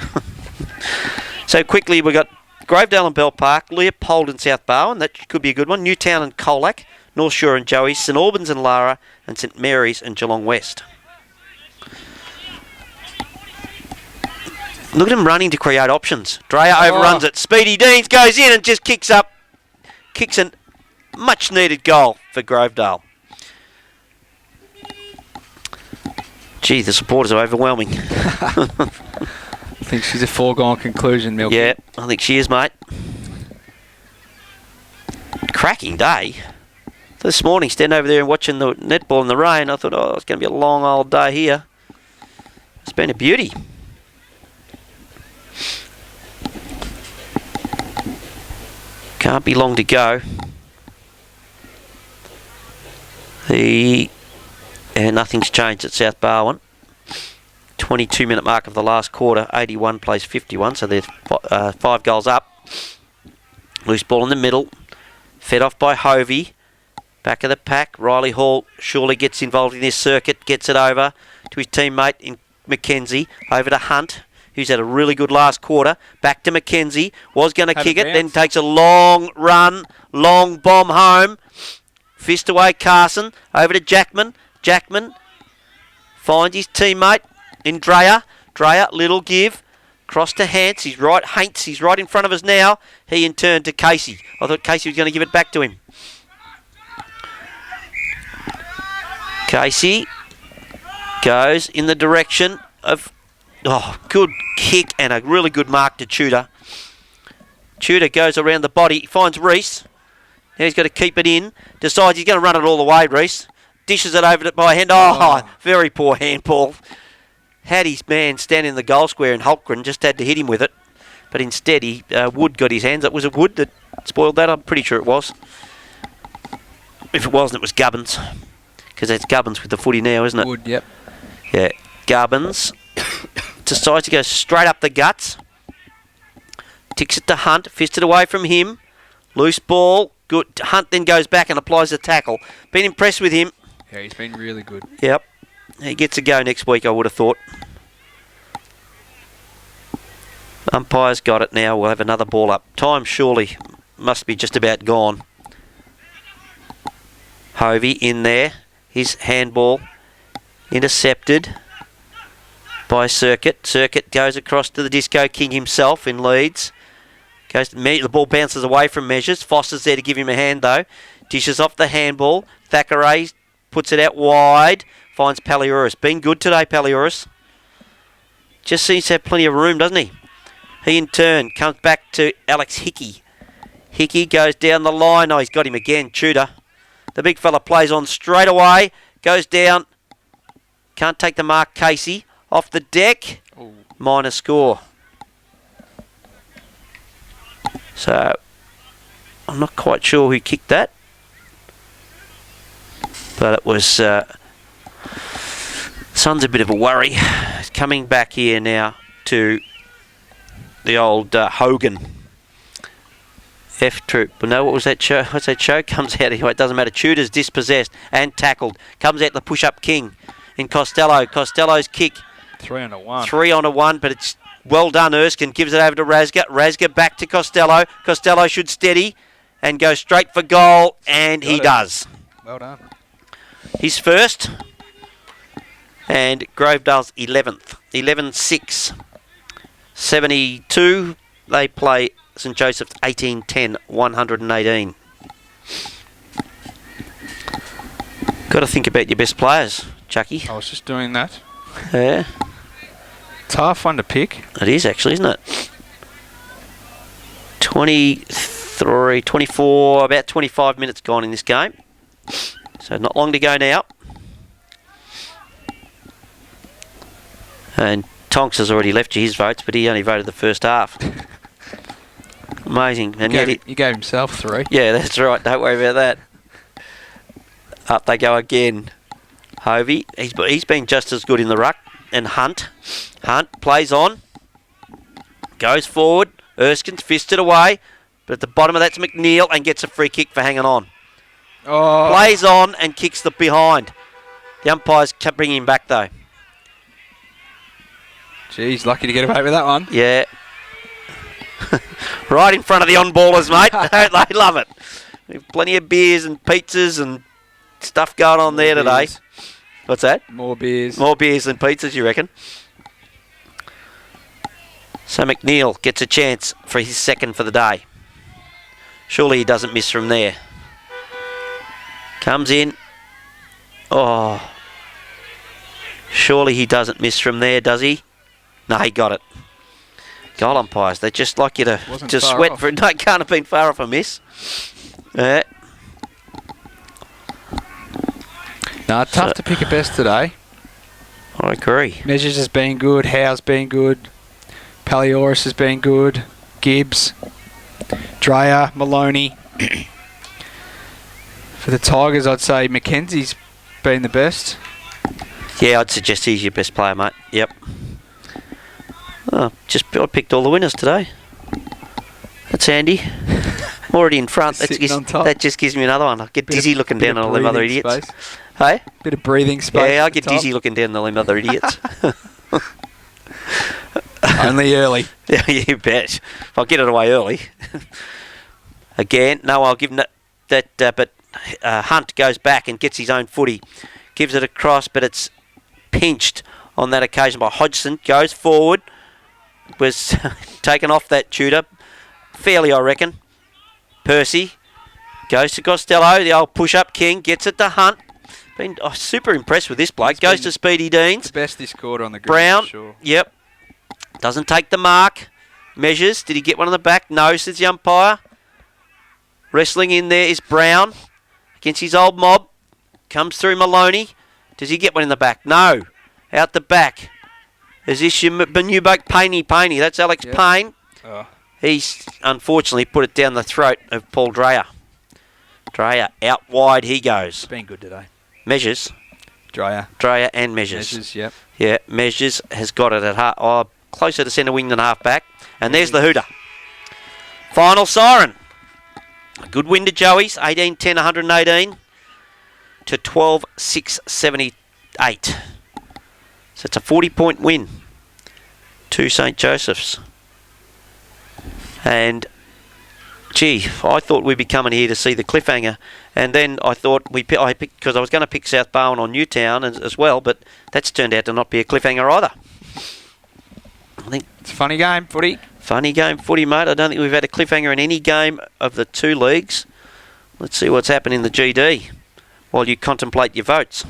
So quickly, we've got Grovedale and Bell Park, Leopold and South Barwon. That could be a good one. Newtown and Colac, North Shore and Joey's, St Albans and Lara, and St Mary's and Geelong West. Look at him running to create options. Dreyer overruns it. Speedy Deans goes in and just kicks a much needed goal for Grovedale. Gee, the supporters are overwhelming. I think she's a foregone conclusion, Milky. Yeah, I think she is, mate. Cracking day. This morning, standing over there and watching the netball in the rain, I thought, it's going to be a long old day here. It's been a beauty. Can't be long to go. And nothing's changed at South Barwon. 22-minute mark of the last quarter. 81 plays 51, so they're 5 goals up. Loose ball in the middle. Fed off by Hovey. Back of the pack. Riley Hall surely gets involved in this circuit. Gets it over to his teammate in Mackenzie. Over to Hunt, who's had a really good last quarter. Back to Mackenzie. Was going to kick it. Then takes a long run. Long bomb home. Fist away Carson. Over to Jackman. Jackman finds his teammate in Dreyer. Dreyer, little give. Cross to Hance. He's right. Haints. He's right in front of us now. He in turn to Casey. I thought Casey was going to give it back to him. Casey goes in the direction of... good kick and a really good mark to Tudor. Tudor goes around the body. He finds Reese. Now he's got to keep it in. Decides he's going to run it all the way, Reese. Dishes it over by hand. Very poor handball. Had his man stand in the goal square and Hultgren just had to hit him with it. But instead, Wood got his hands up. Was it Wood that spoiled that? I'm pretty sure it was. If it wasn't, it was Gubbins. Because that's Gubbins with the footy now, isn't it? Wood, yep. Yeah. Gubbins decides to go straight up the guts. Ticks it to Hunt. Fisted away from him. Loose ball. Good. Hunt then goes back and applies the tackle. Been impressed with him. Yeah, he's been really good. Yep. He gets a go next week, I would have thought. Umpire's got it now. We'll have another ball up. Time surely must be just about gone. Hovey in there. His handball intercepted by Circuit. Circuit goes across to the Disco King himself in Leeds. The ball bounces away from Measures. Foster's there to give him a hand though. Dishes off the handball. Thackeray puts it out wide. Finds Paliuris. Been good today, Paliuris. Just seems to have plenty of room, doesn't he? He in turn comes back to Alex Hickey. Hickey goes down the line. He's got him again, Tudor. The big fella plays on straight away. Goes down. Can't take the mark, Casey. Off the deck. Minor score. So, I'm not quite sure who kicked that. But it was... Sun's a bit of a worry. It's coming back here now to the old Hogan. F-Troop. Well, no, what was that show? What's that show? Comes out anyway. It doesn't matter. Tudor's dispossessed and tackled. Comes out the push-up king in Costello. Costello's kick. 3-on-1. 3-on-1, but it's well done. Erskine gives it over to Rasga. Rasga back to Costello. Costello should steady and go straight for goal, and he does. Well done. He's first. And Grovedale's 11th. 11-6. 72. They play St Joseph's 18-10. 118. Got to think about your best players, Chucky. I was just doing that. Yeah. It's a tough one to pick. It is actually, isn't it? 23, 24, about 25 minutes gone in this game. So not long to go now. And Tonks has already left you his votes, but he only voted the first half. Amazing. And he gave himself 3. Yeah, that's right. Don't worry about that. Up they go again. Hovey, he's been just as good in the ruck. And Hunt plays on. Goes forward. Erskine's fisted away. But at the bottom of that's McNeil and gets a free kick for hanging on. Oh. Plays on and kicks the behind. The umpires kept bringing him back though. Geez, lucky to get away with that one. Yeah. Right in front of the on-ballers, mate. They love it. Plenty of beers and pizzas and stuff going on there today. What's that? More beers. More beers than pizzas, you reckon? So McNeil gets a chance for his second for the day. Surely he doesn't miss from there. Comes in. Oh. Surely he doesn't miss from there, does he? No, he got it. Goal umpires, they just like you to just sweat off. for it. No, it can't have been far off a miss. Yeah. Nah, tough to pick a best today. I agree. Measures has been good. Howe's been good. Palioris has been good. Gibbs. Dreyer. Maloney. For the Tigers, I'd say Mackenzie's been the best. Yeah, I'd suggest he's your best player, mate. Yep. Oh, I picked all the winners today. That's handy. I'm already in front. That just gives me another one. I get dizzy looking down on all them other idiots. Hey? Bit of breathing space. Yeah, I get dizzy looking down on all them other idiots. Only early. Yeah, you bet. I'll get it away early. Again, no, I'll give that. But Hunt goes back and gets his own footy. Gives it across, but it's pinched on that occasion by Hodgson. Goes forward. Was taken off that Tudor. Fairly, I reckon. Percy goes to Costello. The old push-up king. Gets it to Hunt. Been super impressed with this bloke. Goes to Speedy Deans. The best this quarter on the ground. Brown. For sure. Yep. Doesn't take the mark. Measures. Did he get one on the back? No, says the umpire. Wrestling in there is Brown. Against his old mob. Comes through Maloney. Does he get one in the back? No. Out the back. Is this your new bloke, Payne? That's Alex Payne. Oh. He's unfortunately put it down the throat of Paul Dreyer. Dreyer out wide he goes. It's been good today. Measures. Dreyer and Measures. Measures, yep. Yeah, Measures has got it at closer to centre wing than half back. And there's the hooter. Final siren. A good win to Joey's. 18-10, 118 to 12-6, 78. So it's a 40-point win to St. Joseph's. And, gee, I thought we'd be coming here to see the cliffhanger. And then I thought I picked, because I was going to pick South Barwon on Newtown as well, but that's turned out to not be a cliffhanger either. I think it's a funny game, footy. Funny game, footy, mate. I don't think we've had a cliffhanger in any game of the two leagues. Let's see what's happened in the GD while you contemplate your votes.